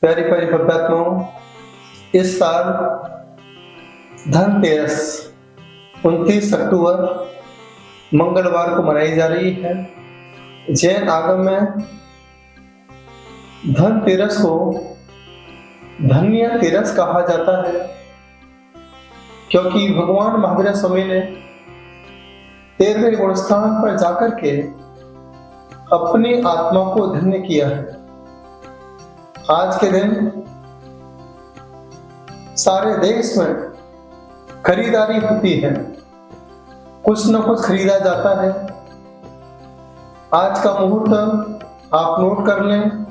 प्यारी प्यारी भक्तात्माओं, इस साल धनतेरस 29 अक्टूबर मंगलवार को मनाई जा रही है। जैन आगम में धनतेरस को धन्य तेरस कहा जाता है, क्योंकि भगवान महावीर स्वामी ने 13वें गुण स्थान पर जाकर के अपनी आत्मा को धन्य किया है। आज के दिन सारे देश में खरीदारी होती है, कुछ न कुछ खरीदा जाता है। आज का मुहूर्त आप नोट कर लें,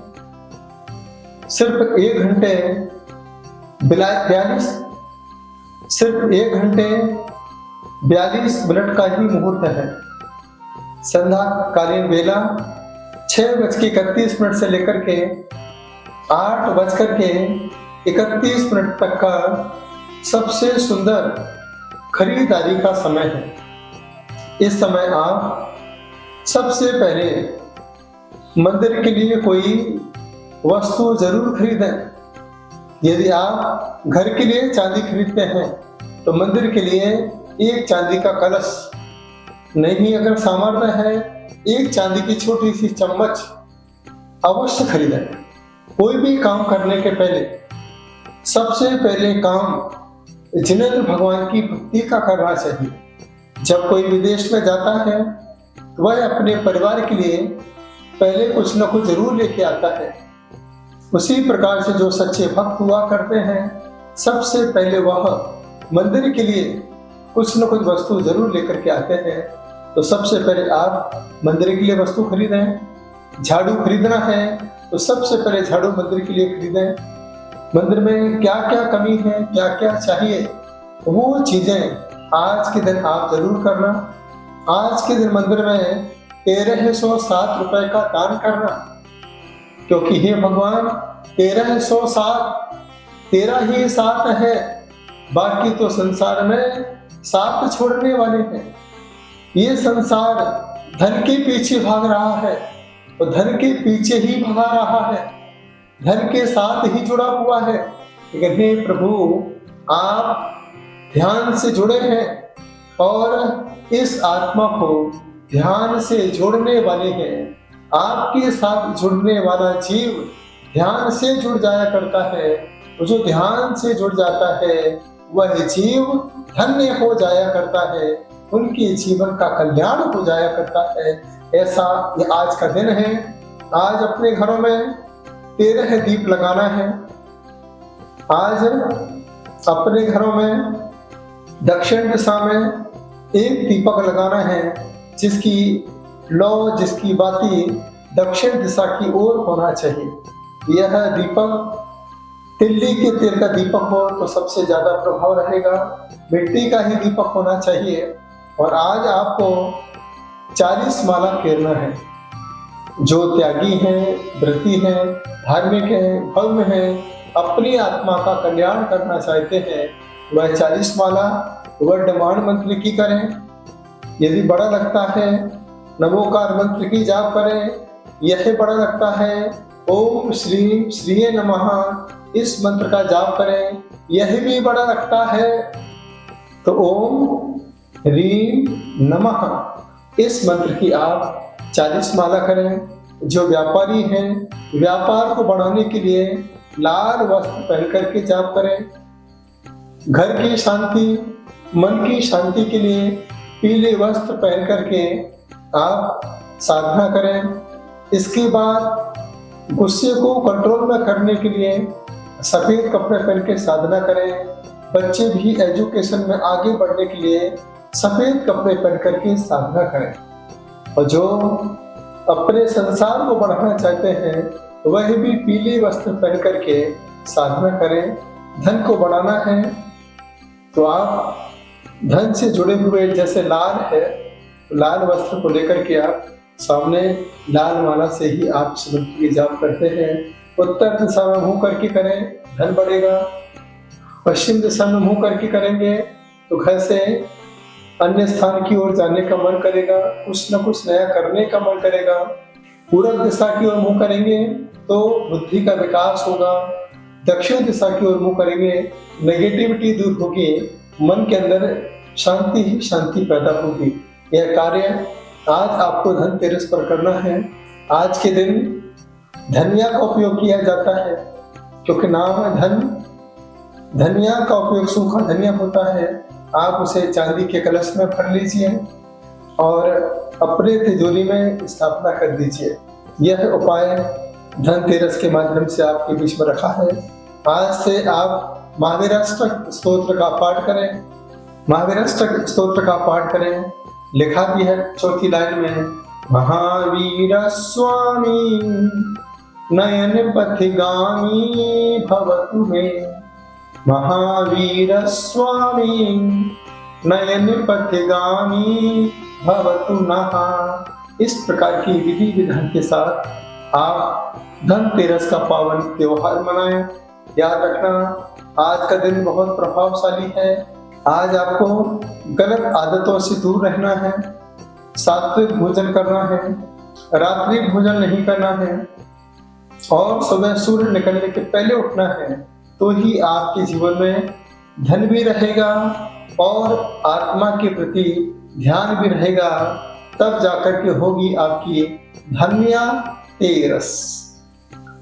सिर्फ 1 घंटे 42 मिनट का ही मुहूर्त है। संध्या कालीन बेला 6:31 से लेकर के 8:31 तक का सबसे सुंदर खरीदारी का समय है। इस समय आप सबसे पहले मंदिर के लिए कोई वस्तु जरूर खरीदें। यदि आप घर के लिए चांदी खरीदते हैं तो मंदिर के लिए एक चांदी का कलश, नहीं अगर सामर्थ्य है एक चांदी की छोटी सी चम्मच अवश्य खरीदें। कोई भी काम करने के पहले सबसे पहले काम जिनेंद्र भगवान की भक्ति का करना चाहिए। जब कोई विदेश में जाता है तो वह अपने परिवार के लिए पहले कुछ न कुछ जरूर लेके आता है। उसी प्रकार से जो सच्चे भक्त हुआ करते हैं, सबसे पहले वह मंदिर के लिए कुछ न कुछ वस्तु जरूर लेकर के आते हैं। तो सबसे पहले आप मंदिर के लिए वस्तु खरीदें। झाड़ू खरीदना है तो सबसे पहले झाड़ू मंदिर के लिए खरीदें। मंदिर में क्या क्या कमी है, क्या क्या चाहिए, वो चीजें आज के दिन आप जरूर करना। आज के दिन मंदिर में 1307 रुपए का दान करना, क्योंकि हे भगवान 1307 तेरा ही साथ है, बाकी तो संसार में साथ छोड़ने वाले हैं। ये संसार धन के पीछे भाग रहा है और धन के पीछे ही भगा रहा है, धन के साथ ही जुड़ा हुआ है। लेकिन हे प्रभु, आप ध्यान से जुड़े हैं और इस आत्मा को ध्यान से जोड़ने वाले हैं। आपके साथ जुड़ने वाला जीव ध्यान से जुड़ जाया करता है। जो ध्यान से जुड़ जाता है वह जीव धन्य हो जाया करता है, उनके जीवन का कल्याण हो जाया करता है। ऐसा ये आज का दिन है। आज अपने घरों में 13 दीप लगाना है। आज अपने घरों में दक्षिण दिशा में एक दीपक लगाना है, जिसकी लौ, जिसकी बाती दक्षिण दिशा की ओर होना चाहिए। यह दीपक तिल्ली के तेल का दीपक हो तो सबसे ज्यादा प्रभाव रहेगा। मिट्टी का ही दीपक होना चाहिए। और आज आपको 40 माला फेरना है। जो त्यागी हैं, व्रती हैं, धार्मिक हैं, भव्य हैं, अपनी आत्मा का कल्याण करना चाहते हैं, वह 40 माला वर्धमान मंत्र की करें। यदि बड़ा लगता है नमोकार मंत्र की जाप करें। यह बड़ा लगता है ओम श्रीम श्रीये नमः इस मंत्र का जाप करें। यह भी बड़ा लगता है तो ओम ह्रीम नमः इस मंत्र की आप 40 माला करें। जो व्यापारी हैं, व्यापार को बढ़ाने के लिए लाल वस्त्र पहन करके जाप करें। घर की शांति, मन की शांति के लिए पीले वस्त्र पहन करके आप साधना करें। इसके बाद गुस्से को कंट्रोल में करने के लिए सफेद कपड़े पहन के साधना करें। बच्चे भी एजुकेशन में आगे बढ़ने के लिए सफेद कपड़े पहन करके साधना करें। और जो अपने संसार को बढ़ाना चाहते हैं वह भी पीले वस्त्र पहन करके साधना करें। धन को बढ़ाना है तो आप धन से जुड़े हुए जैसे लाल है, लाल वस्त्र को लेकर के आप सामने लाल माला से ही आप इस मंत्र की जाप करते हैं। उत्तर दिशा में मुंह करके करें, धन बढ़ेगा। पश्चिम दिशा में मुंह करके करेंगे तो घर से अन्य स्थान की ओर जाने का मन करेगा, कुछ न कुछ नया करने का मन करेगा। पूर्व दिशा की ओर मुंह करेंगे तो बुद्धि का विकास होगा, दक्षिण दिशा की ओर मुंह करेंगे, नेगेटिविटी दूर होगी, मन के अंदर शांति ही शांति पैदा होगी। यह कार्य आज आपको धनतेरस पर करना है। आज के दिन धनिया का उपयोग किया जाता है, क्योंकि नाम है धन। धनिया का उपयोग सूखा धनिया होता है। आप उसे चांदी के कलश में भर लीजिए और अपने तिजोरी में स्थापना कर दीजिए। यह उपाय धनतेरस के माध्यम से आपके बीच में रखा है। आज से आप महावीराष्टक स्तोत्र का पाठ करें। महावीराष्टक स्तोत्र का पाठ करें। लिखा भी है चौथी लाइन में, महावीर स्वामी नयन पथिगामी भवतु मे। महावीर स्वामी नयन पथिगामी भवतु नः। इस प्रकार की विधि विधान के साथ आप धनतेरस का पावन त्योहार मनाएं। याद रखना, आज का दिन बहुत प्रभावशाली है। आज आपको गलत आदतों से दूर रहना है, सात्विक भोजन करना है, रात्रि भोजन नहीं करना है और सुबह सूर्य निकलने के पहले उठना है। तो ही आपके जीवन में धन भी रहेगा और आत्मा के प्रति ध्यान भी रहेगा। तब जाकर के होगी आपकी धन्यतेरस।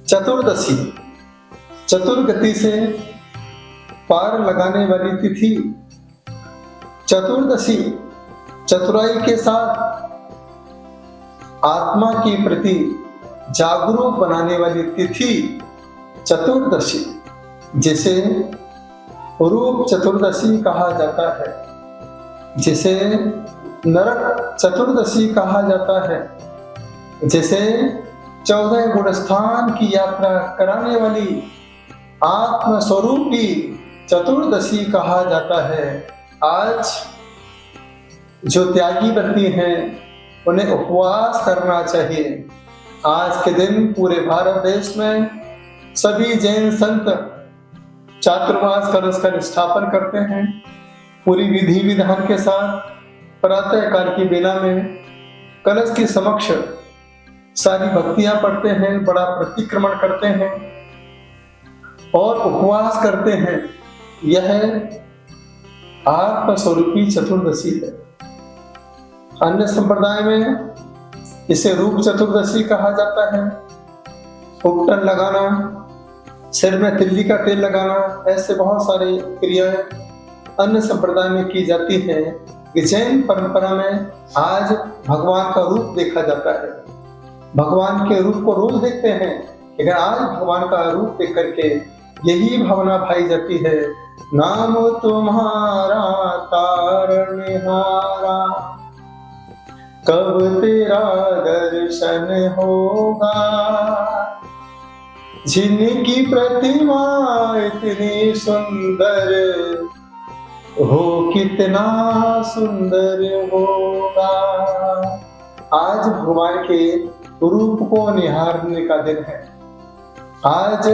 चतुर्दशी, चतुर्गति से पार लगाने वाली तिथि। चतुर्दशी चतुराई के साथ आत्मा के प्रति जागरूक बनाने वाली तिथि चतुर्दशी, जिसे रूप चतुर्दशी कहा जाता है, जिसे नरक चतुर्दशी कहा जाता है, जिसे 14 गुणस्थान की यात्रा कराने वाली आत्मस्वरूपी चतुर्दशी कहा जाता है। आज जो त्यागी व्रती हैं उन्हें उपवास करना चाहिए। आज के दिन पूरे भारत देश में सभी जैन संत चातुर्मास कलश का स्थापन करते हैं। पूरी विधि विधान के साथ प्रातः काल की बेला में कलश के समक्ष सारी भक्तियां पढ़ते हैं, बड़ा प्रतिक्रमण करते हैं और उपवास करते हैं। यह आत्मस्वरूपी चतुर्दशी है। अन्य संप्रदाय में इसे रूप चतुर्दशी कहा जाता है। उपटन लगाना, सिर में तिल्ली का तेल लगाना, ऐसे बहुत सारी क्रियाएं अन्य संप्रदाय में की जाती है। जैन परंपरा में आज भगवान का रूप देखा जाता है। भगवान के रूप को रोज देखते हैं, लेकिन आज भगवान का रूप देख करके यही भावना भाई जाती है, नाम तुम्हारा तारनिहारा, कब तेरा दर्शन होगा। जिनकी प्रतिमा इतनी सुंदर हो, कितना सुंदर होगा। आज भगवान के रूप को निहारने का दिन है। आज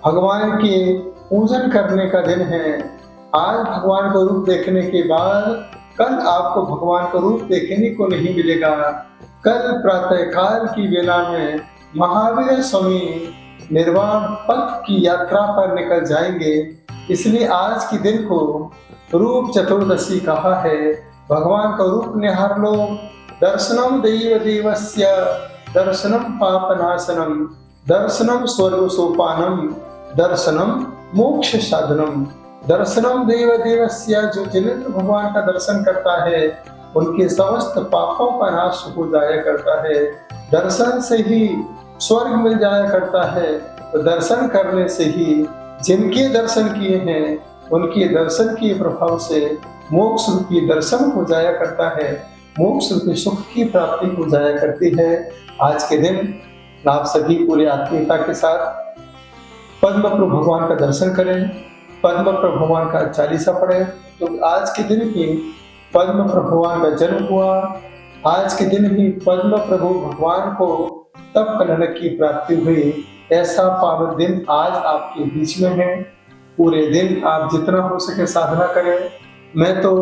भगवान के पूजन करने का दिन है। आज भगवान का रूप देखने के बाद कल आपको भगवान का रूप देखने को नहीं मिलेगा। कल प्रातः काल की बेला में महावीर स्वामी निर्वाण पथ की यात्रा पर निकल जाएंगे। इसलिए आज के दिन को रूप चतुर्दशी कहा है। भगवान का रूप निहार लो। दर्शनम दैव देवस्य दर्शनम पापनाशनम, दर्शनम स्वर्ग सोपानम, दर्शनम मोक्ष साधनम। दर्शनम देव देवस्य, जो जिनेंद्र भगवान का दर्शन करता है उनके समस्त पापों का नाश हो जाया करता है। दर्शन से ही स्वर्ग मिल जाया करता है। तो दर्शन करने से ही जिनके दर्शन किए हैं उनके दर्शन के प्रभाव से मोक्ष रूपी दर्शन हो जाया करता है। मोक्ष रूपी सुख की प्राप्ति हो जाया करती है। आज के दिन आप सभी पूरी आत्मीयता के साथ पद्म प्रभु भगवान का दर्शन करें, पद्म प्रभु भगवान का चालीसा पढ़ें। तो आज के दिन ही पद्म प्रभु भगवान का जन्म हुआ। आज के दिन ही पद्म प्रभु भगवान को तप कलह की प्राप्ति हुई। ऐसा पावन दिन आज आपके बीच में है। पूरे दिन आप जितना हो सके साधना करें। मैं तो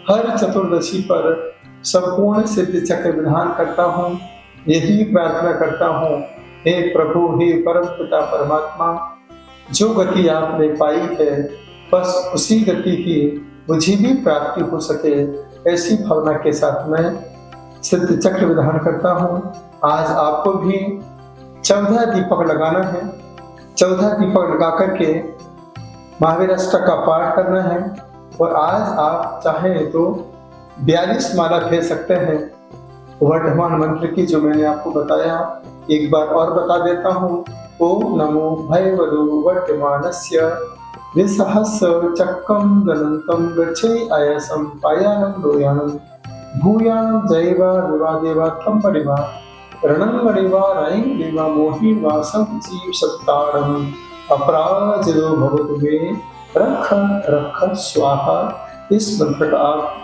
हर चतुर्दशी पर संपूर्ण सिद्ध चक्र विधान करता हूँ। यही प्रार्थना करता हूँ, हे प्रभु, हे परम पिता परमात्मा, जो गति आपने पाई है बस उसी गति की मुझे भी प्राप्ति हो सके, ऐसी भावना के साथ मैं सिद्ध चक्र विधान करता हूँ। आज आपको भी 14 दीपक लगाना है। 14 दीपक लगा करके महावीर अष्टक का पाठ करना है। और आज आप चाहें तो 42 माला फेर सकते हैं। वर्धमान मंत्र की जो मैंने आपको बताया, एक बार और बता देता हूँ। ओम नमो भयवदो वर्धमानस्य द्विसहस्र चक्रम दनंतम गच्छे आयसम पायानं दोयानं भूयानं जैवा दुरादेवा तम परिवा रणंगणिवा रायंगणिवा मोहि वासं जीव सत्तारम अपराजितो भवतु मे रख रख स्वाहा। इस मंत्र का आप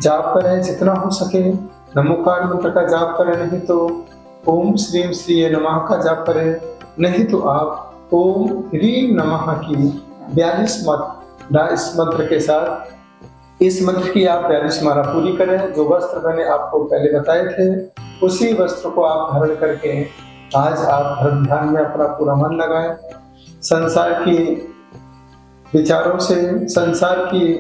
जाप करें जितना हो सके। नमोकार मंत्र का जाप करें, नहीं तो ओम श्रीम श्री नमः का जाप करें, नहीं तो आप ओम ह्रीं नमः की 42 माला इस मंत्र के साथ, इस मंत्र की आप 42 माला पूरी करें। जो वस्त्र मैंने आपको पहले बताए थे उसी वस्त्र को आप धारण करके आज आप धर्म ध्यान में अपना पूरा मन लगाएं। संसार की विचारों से, संसार की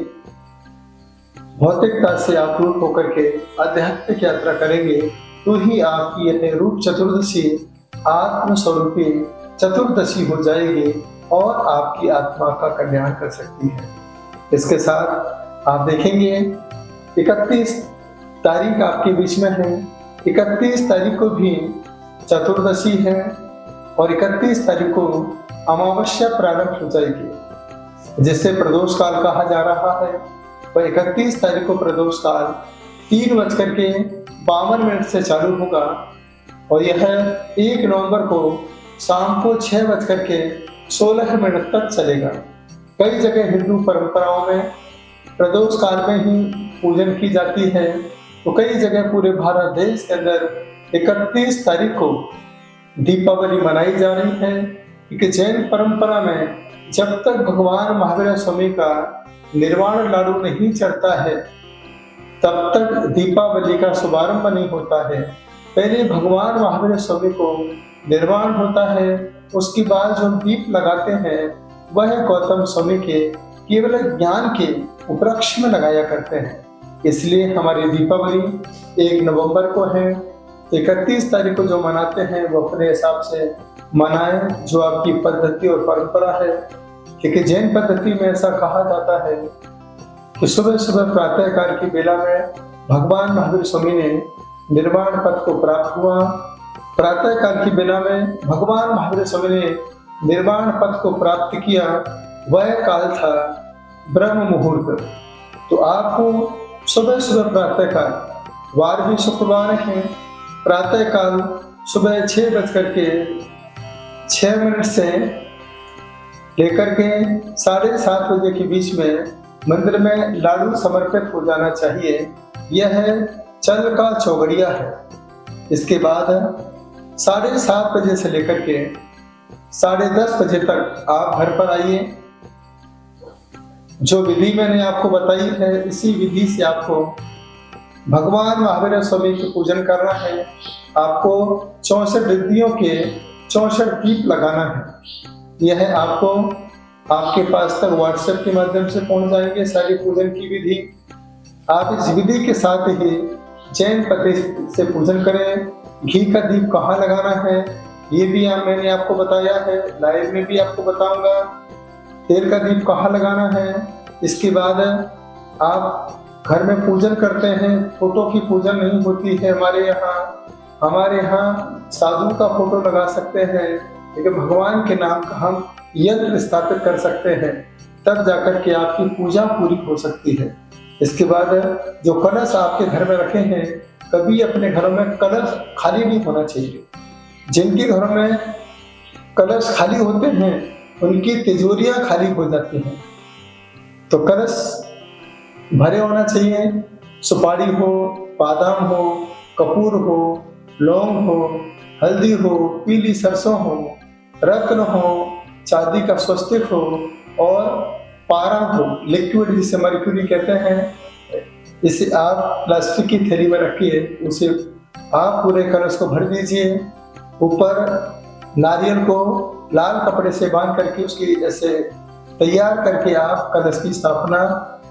भौतिकता से आप रूप होकर के आध्यात्मिक यात्रा करेंगे तो ही आपकी यह रूप चतुर्दशी आत्मस्वरूपी चतुर्दशी हो जाएगी और आपकी आत्मा का कल्याण कर सकती है। इसके साथ आप देखेंगे 31 तारीख आपके बीच में है। 31 तारीख को भी चतुर्दशी है और 31 तारीख को अमावस्या प्रारंभ हो जाएगी, जिसे प्रदोष काल कहा जा रहा है। वह 31 तारीख को प्रदोष काल 3:52 से चालू होगा और यह 1 नवंबर को शाम को 6:16 तक चलेगा। कई जगह हिंदू परंपराओं में प्रदोष काल में ही पूजन की जाती है, तो कई जगह पूरे भारत देश के अंदर 31 तारीख को दीपावली मनाई जा रही है। क्योंकि जैन परंपरा में जब तक भगवान महावीर स्वामी का निर्वाण लाडू नहीं चढ़ता है तब तक दीपावली का शुभारंभ नहीं होता है। पहले भगवान महावीर स्वामी को निर्वाण होता है, उसके बाद जो दीप लगाते हैं वह गौतम स्वामी के केवल ज्ञान के उपलक्ष्य में लगाया करते हैं। इसलिए हमारी दीपावली 1 नवंबर को है। 31 तारीख को जो मनाते हैं वो अपने हिसाब से मनाएं, जो आपकी पद्धति और परंपरा है। क्योंकि जैन पद्धति में ऐसा कहा जाता है कि सुबह सुबह प्रातः काल की बेला में भगवान महावीर स्वामी ने निर्वाण पद को प्राप्त हुआ। प्रातः काल की बेला में भगवान महावीर स्वामी ने निर्वाण पद को प्राप्त किया। वह काल था ब्रह्म मुहूर्त। तो आपको सुबह सुबह प्रातः काल, वार भी शुक्रवार है, प्रातः काल सुबह 6:06 से लेकर के 7:30 बजे के बीच में मंदिर में लाडू समर्पित हो जाना चाहिए। यह चल का चौगड़िया है। इसके बाद 7:30 बजे से लेकर के 10:30 बजे तक आप घर पर आइए। जो विधि मैंने आपको बताई है इसी विधि से आपको भगवान महावीर स्वामी की पूजन करना है। आपको 64 रिद्धियों के 64 दीप लगाना है। यह आपको आपके पास तक व्हाट्सएप के माध्यम से पहुंच जाएंगे सारी पूजन की विधि। आप इस विधि के साथ ही जैन पद्धति से पूजन करें। घी का दीप कहाँ लगाना है ये भी मैंने आपको बताया है, लाइव में भी आपको बताऊंगा। तेल का दीप कहाँ लगाना है। इसके बाद आप घर में पूजन करते हैं, फोटो की पूजन नहीं होती है हमारे यहाँ साधु का फोटो लगा सकते हैं, लेकिन भगवान के नाम का हम यंत्र स्थापित कर सकते हैं, तब जाकर के आपकी पूजा पूरी हो सकती है। इसके बाद जो कलश आपके घर में रखे हैं, कभी अपने घरों में कलश खाली नहीं होना चाहिए। जिनके घरों में कलश खाली होते हैं उनकी तिजोरियां खाली हो जाती हैं। तो कलश भरे होना चाहिए। सुपारी हो, बादाम हो, कपूर हो, लौंग हो, हल्दी हो, पीली सरसों हो, रत्न हो, चांदी का स्वस्तिक हो और पारा हो, लिक्विड जिसे मर्क्यूरी कहते हैं। इसे आप प्लास्टिक की थैली में रखिए, उसे आप पूरे कलश को भर दीजिए। ऊपर नारियल को लाल कपड़े से बांध करके उसकी ऐसे तैयार करके आप कलश की स्थापना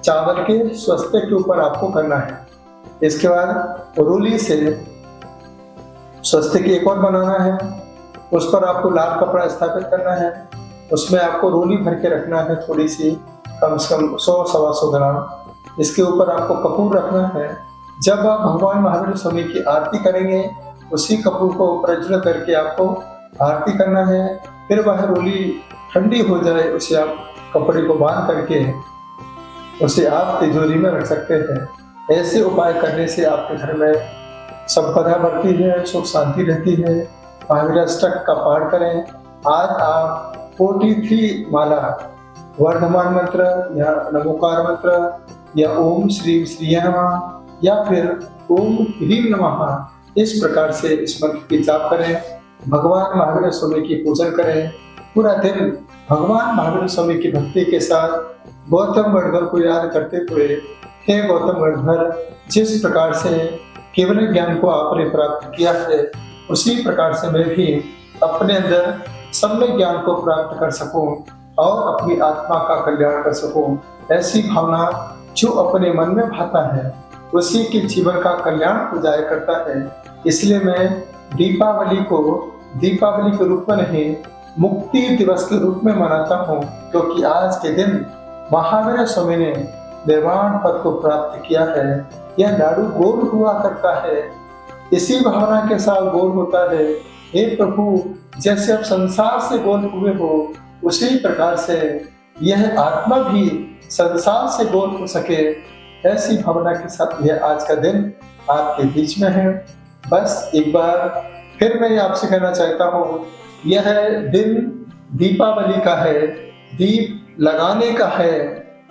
चावल के स्वस्तिक के ऊपर आपको करना है। इसके बाद रोली से स्वस्तिक एक और बनाना है, उस पर आपको लाल कपड़ा स्थापित करना है, उसमें आपको रोली भर के रखना है थोड़ी सी, कम से कम 100-125 ग्राम। इसके ऊपर आपको कपूर रखना है। जब आप भगवान महावीर स्वामी की आरती करेंगे उसी कपूर को प्रज्वलित करके आपको आरती करना है। फिर वह रोली ठंडी हो जाए उसे आप कपड़े को बांध करके उसे आप तिजोरी में रख सकते हैं। ऐसे उपाय करने से आपके घर में संपदा बढ़ती है, सुख शांति रहती है। महावीर अष्टक का पाठ करें। आज आप 43 माला वर्धमान मंत्र या नमोकार मंत्र या ओम श्री श्रीय नमः या फिर ओम ह्रीं नमः इस प्रकार से इस मंत्र की जाप करें। भगवान महावीर स्वामी की पूजन करें। पूरा दिन भगवान महावीर स्वामी की भक्ति के साथ गौतम गणधर को याद करते हुए, हे गौतम गणधर, जिस प्रकार से केवल ज्ञान को आपने प्राप्त किया है उसी प्रकार से मैं भी अपने अंदर सम्यक ज्ञान को प्राप्त कर सकूं और अपनी आत्मा का कल्याण कर सकूं। ऐसी भावना जो अपने मन में भाता है उसी के जीवन का कल्याण हो जाया करता है। इसलिए मैं दीपावली को दीपावली के रूप में नहीं, मुक्ति दिवस के रूप में मनाता हूँ, क्योंकि आज के दिन महावीर स्वामी ने निर्वाण पद को प्राप्त किया है। यह लाडू गोल हुआ करता है, इसी भावना के साथ गोल होता है। हे प्रभु, जैसे आप संसार से गोल हुए हो उसी प्रकार से यह आत्मा भी संसार से गोल हो सके, ऐसी भावना के साथ यह आज का दिन आपके बीच में है। बस एक बार फिर मैं आपसे कहना चाहता हूँ, यह दिन दीपावली का है, दीप लगाने का है,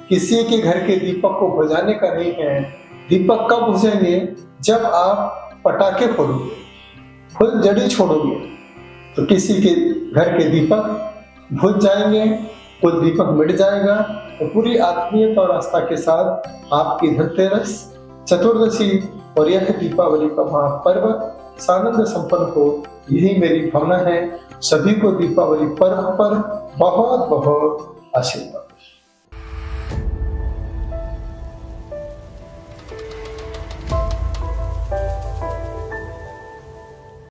किसी के घर के दीपक को बुझाने का नहीं है। दीपक कब बुझेंगे? जब आप पटाखे फोड़ोगे, फुलझड़ी छोड़ोगे, तो किसी के घर के दीपक बुझ जाएंगे, वो दीपक मिट जाएगा। तो पूरी आत्मीयता और आस्था के साथ आपकी धनतेरस, चतुर्दशी और यह दीपावली का महापर्व सानंद संपन्न हो, यही मेरी भावना है। सभी को दीपावली पर्व पर बहुत बहुत आशीर्वाद।